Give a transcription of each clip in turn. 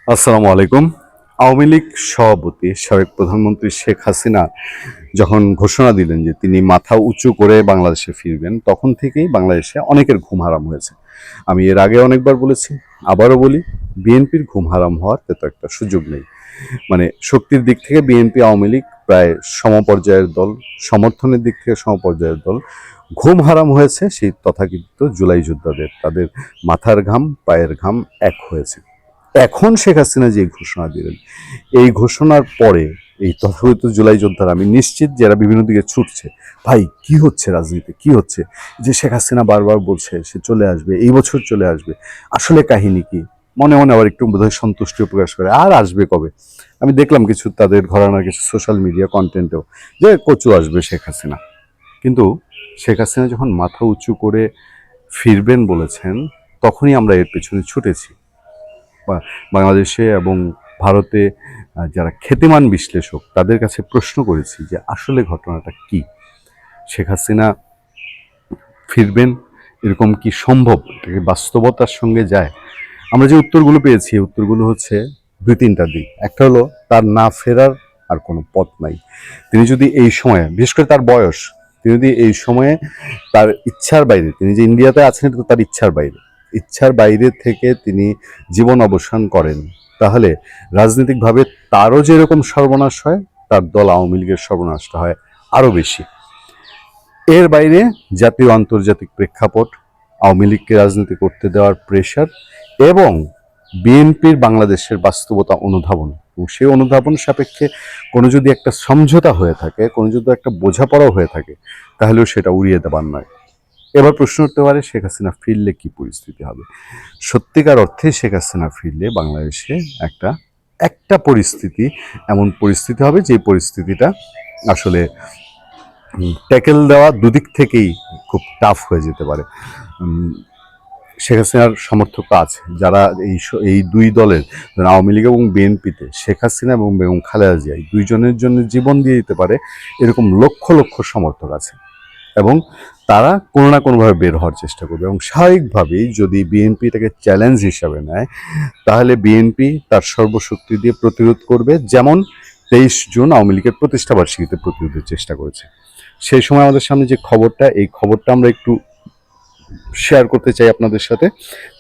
আসসালামু আলাইকুম। আওয়ামী লীগ সভাপতি সাবেক প্রধানমন্ত্রী শেখ হাসিনা যখন ঘোষণা দিলেন যে তিনি মাথা উঁচু করে বাংলাদেশে ফিরবেন, তখন থেকেই বাংলাদেশে অনেকের ঘুম হারাম হয়েছে। আমি এর আগে অনেকবার বলেছি, আবারও বলি, বিএনপির ঘুম হারাম হওয়ার তো একটা সুযোগ নেই। মানে শক্তির দিক থেকে বিএনপি আওয়ামী লীগ প্রায় সমপর্যায়ের দল, সমর্থনের দিক থেকে সমপর্যায়ের দল। ঘুম হারাম হয়েছে সেই তথাকথিত জুলাই যোদ্ধাদের, তাদের মাথার ঘাম পায়ের ঘাম এক হয়েছে। এখন শেখ হাসিনা যে ঘোষণা দিলেন, এই ঘোষণার পরে এই তথাকথিত জুলাই যোদ্ধারা, আমি নিশ্চিত যারা বিভিন্ন দিকে ছুটছে, ভাই কি হচ্ছে রাজনীতি, কি হচ্ছে, যে শেখ হাসিনা বারবার বলছে সে চলে আসবে, এই বছর চলে আসবে, আসলে কাহিনী কি, মনে মনে আবার একটু বোধহয় সন্তুষ্টি প্রকাশ করে, আর আসবে কবে। আমি দেখলাম কিছু তাদের ঘরানার কিছু সোশ্যাল মিডিয়া কন্টেন্টেও যে কচু আসবে শেখ হাসিনা। কিন্তু শেখ হাসিনা যখন মাথা উঁচু করে ফিরবেন বলেছেন, তখনই আমরা এর পেছনে ছুটেছি। বাংলাদেশে এবং ভারতে যারা খ্যাতিমান বিশ্লেষক, তাদের কাছে প্রশ্ন করেছি যে আসলে ঘটনাটা কি, শেখ হাসিনা ফিরবেন, এরকম কি সম্ভব, বাস্তবতার সঙ্গে যায়? আমরা যে উত্তরগুলো পেয়েছি, এই উত্তরগুলো হচ্ছে দুই তিনটা দিক। একটা হলো তার না ফেরার আর কোনো পথ নাই। তিনি যদি এই সময়ে, বিশেষ করে তার বয়স, তিনি যদি এই সময়ে তার ইচ্ছার বাইরে, তিনি যে ইন্ডিয়াতে আছেন এটা তো তার ইচ্ছার বাইরে থেকে তিনি জীবন অবসান করেন, তাহলে রাজনৈতিকভাবে তারও যেরকম সর্বনাশ হয়, তার দল আওয়ামী লীগের সর্বনাশটা হয় আরও বেশি। এর বাইরে জাতীয় আন্তর্জাতিক প্রেক্ষাপট, আওয়ামী লীগকে রাজনীতি করতে দেওয়ার প্রেশার এবং বিএনপির বাংলাদেশের বাস্তবতা অনুধাবন, এবং সেই অনুধাবন সাপেক্ষে কোনো যদি একটা সমঝোতা হয়ে থাকে, কোনো যদি একটা বোঝাপড়া হয়ে থাকে, তাহলেও সেটা উড়িয়ে দেবার নয়। এবার প্রশ্ন উঠতে পারে শেখ হাসিনা ফিরলে কি পরিস্থিতি হবে। সত্যিকার অর্থে শেখ হাসিনা ফিরলে বাংলাদেশে একটা একটা পরিস্থিতি, এমন পরিস্থিতি হবে যে পরিস্থিতিটা আসলে ট্যাকেল দেওয়া দুদিক থেকেই খুব টাফ হয়ে যেতে পারে। শেখ হাসিনার সমর্থক আছে যারা এই দুই দলের, আওয়ামী লীগ এবং বিএনপিতে, শেখ হাসিনা এবং বেগম খালেদা জিয়া এই দুইজনের জন্য জীবন দিয়ে দিতে পারে, এরকম লক্ষ লক্ষ সমর্থক আছে। এবং তারা কোনো না কোনোভাবে বের হওয়ার চেষ্টা করবে, এবং স্বাভাবিকভাবেই যদি বিএনপি এটাকে চ্যালেঞ্জ হিসাবে নেয়, তাহলে বিএনপি তার সর্বশক্তি দিয়ে প্রতিরোধ করবে, যেমন 23 জুন আওয়ামী লীগের প্রতিষ্ঠাবার্ষিকীতে প্রতিরোধের চেষ্টা করেছে। সেই সময় আমাদের সামনে যে খবরটা, এই খবরটা আমরা একটু শেয়ার করতে চাই আপনাদের সাথে,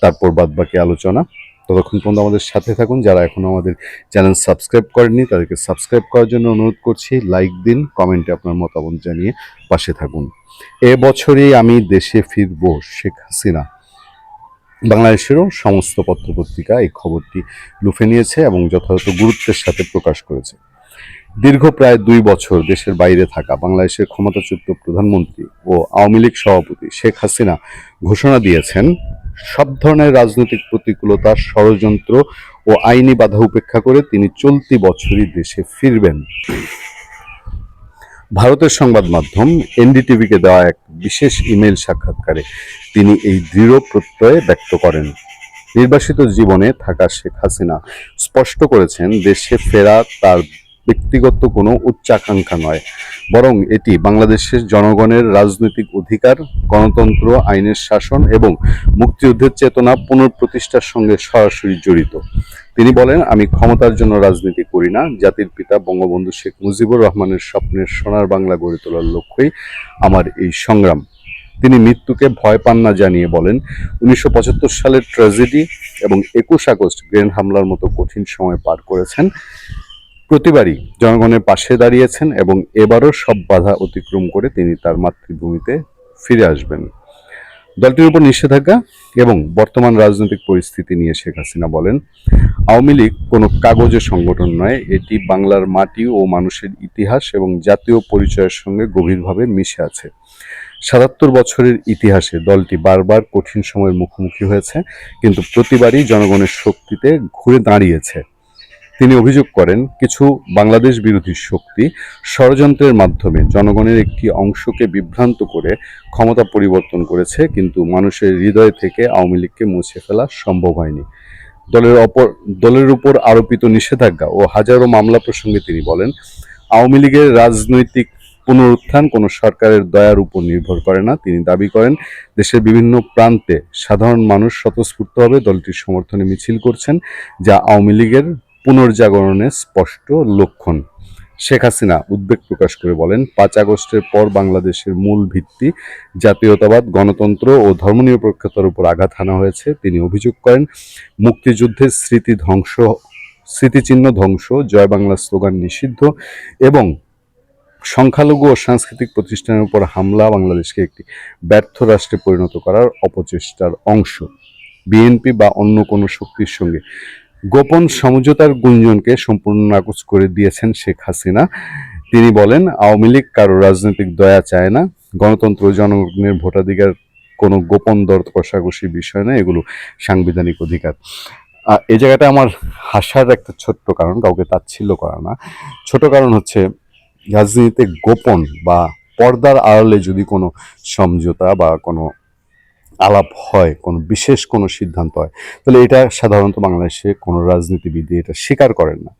তারপর বাদবাকি আলোচনা। ততক্ষণ পর্যন্ত আমাদের সাথে থাকুন। যারা এখনো আমাদের চ্যানেল সাবস্ক্রাইব করেননি, তাদেরকে সাবস্ক্রাইব করার জন্য অনুরোধ করছি। লাইক দিন, কমেন্টে আপনার মতামত জানিয়ে পাশে থাকুন। এবছরেই আমি দেশে ফিরব, শেখ হাসিনা, বাংলাদেশেরও সমস্ত পত্রপত্রিকা এই খবরটি লুফে নিয়েছে এবং যথাযথ গুরুত্বের সাথে প্রকাশ করেছে। দীর্ঘ প্রায় 2 বছর দেশের বাইরে থাকা বাংলাদেশের ক্ষমতাচ্যুত প্রধানমন্ত্রী ও আওয়ামী লীগ সভাপতি শেখ হাসিনা ঘোষণা দিয়েছেন, সব ধরনের রাজনৈতিক প্রতিকূলতা, ষড়যন্ত্র ও আইনি বাধা উপেক্ষা করে তিনি চলতি বছরই দেশে ফিরবেন। ভারতের সংবাদ মাধ্যম এনডিটিভিকে দেওয়া এক বিশেষ ইমেইল সাক্ষাৎকারে তিনি এই দৃঢ় প্রত্যয় ব্যক্ত করেন। নির্বাসিত জীবনে থাকা শেখ হাসিনা স্পষ্ট করেছেন, দেশে ফেরা তার ব্যক্তিগত কোনো উচ্চাকাঙ্ক্ষা নয়, বরং এটি বাংলাদেশের জনগণের রাজনৈতিক অধিকার, গণতন্ত্র, আইনের শাসন এবং মুক্তিযুদ্ধের চেতনা পুনঃপ্রতিষ্ঠার সঙ্গে সরাসরি জড়িত। তিনি বলেন, আমি ক্ষমতার জন্য রাজনীতি করি না, জাতির পিতা বঙ্গবন্ধু শেখ মুজিবুর রহমানের স্বপ্নের সোনার বাংলা গড়ে তোলার লক্ষ্যই আমার এই সংগ্রাম। তিনি মৃত্যুকে ভয় পান না জানিয়ে বলেন, 1975 সালের ট্র্যাজেডি এবং 21 আগস্ট গ্রেনেড হামলার মতো কঠিন সময় পার করেছেন, প্রতিবারই জনগণের পাশে দাঁড়িয়েছেন এবং এবারও সব বাধা অতিক্রম করে তিনি তার মাতৃভূমিতে ফিরে আসবেন। দলটির উপর নিষেধাজ্ঞা এবং বর্তমান রাজনৈতিক পরিস্থিতি নিয়ে শেখ হাসিনা বলেন, আওয়ামী লীগ কোনো কাগজের সংগঠন নয়, এটি বাংলার মাটি ও মানুষের ইতিহাস এবং জাতীয় পরিচয়ের সঙ্গে গভীরভাবে মিশে আছে। ৭৭ বছরের ইতিহাসে দলটি বারবার কঠিন সময়ের মুখোমুখি হয়েছে, কিন্তু প্রতিবারই জনগণের শক্তিতে ঘুরে দাঁড়িয়েছে। তিনি অভিযোগ করেন, কিছু বাংলাদেশ বিরোধী শক্তি ষড়যন্ত্রের মাধ্যমে জনগণের একটি অংশকে বিভ্রান্ত করে ক্ষমতা পরিবর্তন করেছে, কিন্তু মানুষের হৃদয় থেকে আওয়ামী লীগকে মুছে ফেলা সম্ভব হয়নি। দলের উপর আরোপিত নিষেধাজ্ঞা ও হাজারো মামলা প্রসঙ্গে তিনি বলেন, আওয়ামী লীগের রাজনৈতিক পুনরুত্থান কোনো সরকারের দয়ার উপর নির্ভর করে না। তিনি দাবি করেন, দেশের বিভিন্ন প্রান্তে সাধারণ মানুষ স্বতঃস্ফূর্তভাবে দলটির সমর্থনে মিছিল করছেন, যা আওয়ামী লীগের পুনর্জাগরণের স্পষ্ট লক্ষণ। শেখ হাসিনা উদ্বেগ প্রকাশ করে বলেন, 5 আগস্টের পর বাংলাদেশের মূল ভিত্তি জাতীয়তাবাদ, গণতন্ত্র ও ধর্মনিরপেক্ষতার উপর আঘাত হানা হয়েছে। তিনি অভিযোগ করেন, মুক্তিযুদ্ধের স্মৃতিচিহ্ন ধ্বংস, জয় বাংলা স্লোগান নিষিদ্ধ এবং সংখ্যালঘু ও সাংস্কৃতিক প্রতিষ্ঠানের উপর হামলা বাংলাদেশকে একটি ব্যর্থ রাষ্ট্রে পরিণত করার অপচেষ্টার অংশ। বিএনপি বা অন্য কোনো শক্তির সঙ্গে গোপন সমঝোতার গুঞ্জনকে সম্পূর্ণ নাকচ করে দিয়েছেন শেখ হাসিনা। তিনি বলেন, আওয়ামী লীগ কারো রাজনৈতিক দয়া চায় না। গণতন্ত্র, জনগণের ভোটাধিকার কোনো গোপন দর কষাকষির বিষয় নয়, এগুলো সাংবিধানিক অধিকার। এই জায়গাটা আমার হাসার একটা ছোট্ট কারণ, কাউকে তাচ্ছিল্য করা না, ছোট কারণ হচ্ছে রাজনীতিতে গোপন বা পর্দার আড়ালে যদি কোনো সমঝোতা বা কোনো আলাপ হয়, কোনো বিশেষ কোনো সিদ্ধান্ত হয়, তাহলে এটা সাধারণত বাংলাদেশে কোনো রাজনীতিবিদ এটা স্বীকার করেন না।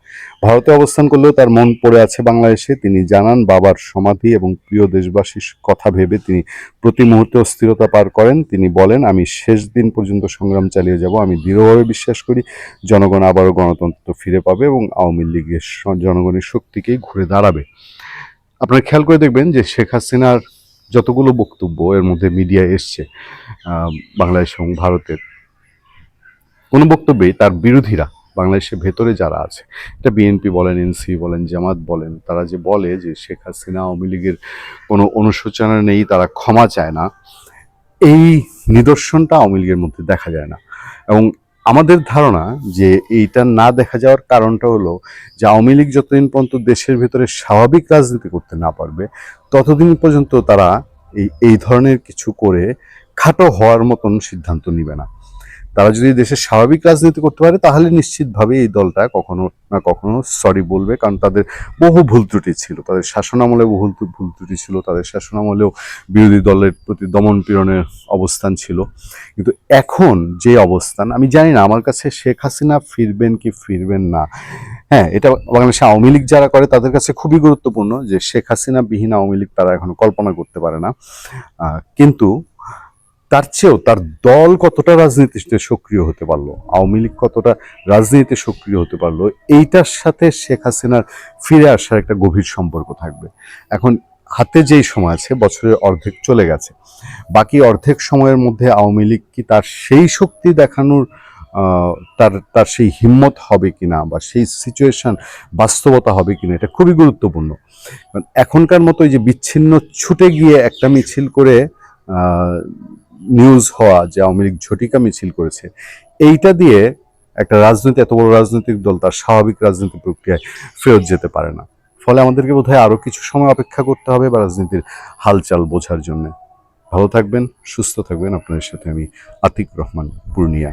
ভারতে অবস্থান করলেও তার মন পড়ে আছে বাংলাদেশে। তিনি জানান, বাবার সমাধি এবং প্রিয় দেশবাসীর কথা ভেবে তিনি প্রতি মুহূর্তে অস্থিরতা পার করেন। তিনি বলেন, আমি শেষ দিন পর্যন্ত সংগ্রাম চালিয়ে যাব। আমি দৃঢ়ভাবে বিশ্বাস করি জনগণ আবারও গণতন্ত্র ফিরে পাবে এবং আওয়ামী লীগের জনগণের শক্তিকেই ঘুরে দাঁড়াবে। আপনারা খেয়াল করে দেখবেন যে শেখ হাসিনার যতগুলো বক্তব্য এর মধ্যে মিডিয়ায় এসছে, বাংলাদেশ এবং ভারতের কোনো বক্তব্যেই তার বিরোধীরা, বাংলাদেশের ভেতরে যারা আছে, এটা বিএনপি বলেন, এনসি বলেন, জামাত বলেন, তারা যে বলে যে শেখ হাসিনা আওয়ামী লীগের কোনো অনুশোচনা নেই, তারা ক্ষমা চায় না, এই নিদর্শনটা আওয়ামী লীগের মধ্যে দেখা যায় না। এবং আমাদের ধারণা যে এইটা না দেখা যাওয়ার কারণটা হলো যে আওয়ামী লীগ যতদিন পর্যন্ত দেশের ভেতরে স্বাভাবিক রাজনীতি করতে না পারবে, ততদিন পর্যন্ত তারা এই ধরনের কিছু করে খাটো হওয়ার মতন সিদ্ধান্ত নিবে না। তারা যদি দেশের স্বাভাবিক রাজনীতি করতে পারে, তাহলে নিশ্চিতভাবে এই দলটা কখনো না কখনো সরি বলবে, কারণ তাদের বহু ভুল ত্রুটি ছিল, তাদের শাসনামলে বহু ভুল ত্রুটি ছিল, তাদের শাসনামলেও বিরোধী দলের প্রতি দমন পীড়নের অবস্থান ছিল। কিন্তু এখন যে অবস্থান, আমি জানি না, আমার কাছে শেখ হাসিনা ফিরবেন কি ফিরবেন না, হ্যাঁ, এটা বাংলাদেশে আওয়ামী লীগ যারা করে তাদের কাছে খুবই গুরুত্বপূর্ণ যে শেখ হাসিনা বিহীন আওয়ামী লীগ তারা এখনো কল্পনা করতে পারে না। কিন্তু তার চেয়েও তার দল কতটা রাজনীতিতে সক্রিয় হতে পারলো, আওয়ামী লীগ কতটা রাজনীতিতে সক্রিয় হতে পারলো, এইটার সাথে শেখ হাসিনার ফিরে আসার একটা গভীর সম্পর্ক থাকবে। এখন হাতে যেই সময় আছে, বছরের অর্ধেক চলে গেছে, বাকি অর্ধেক সময়ের মধ্যে আওয়ামী লীগ কি তার সেই শক্তি দেখানোর তার সেই হিম্মত হবে কিনা, বা সেই সিচুয়েশন বাস্তবতা হবে কিনা, এটা খুবই গুরুত্বপূর্ণ। এখনকার মতো এই যে বিচ্ছিন্ন ছুটে গিয়ে একটা মিছিল করে নিউজ হওয়া যে আওয়ামী লীগ ঝটিকা মিছিল করেছে, এইটা দিয়ে একটা রাজনীতি, এত বড় রাজনৈতিক দল তার স্বাভাবিক রাজনৈতিক প্রক্রিয়ায় ফেরত যেতে পারে না। ফলে আমাদেরকে বোধহয় আরো কিছু সময় অপেক্ষা করতে হবে বা রাজনীতির হালচাল বোঝার জন্য। ভালো থাকবেন, সুস্থ থাকবেন। আপনাদের সাথে আমি আতিক রহমান, পূর্ণিয়া।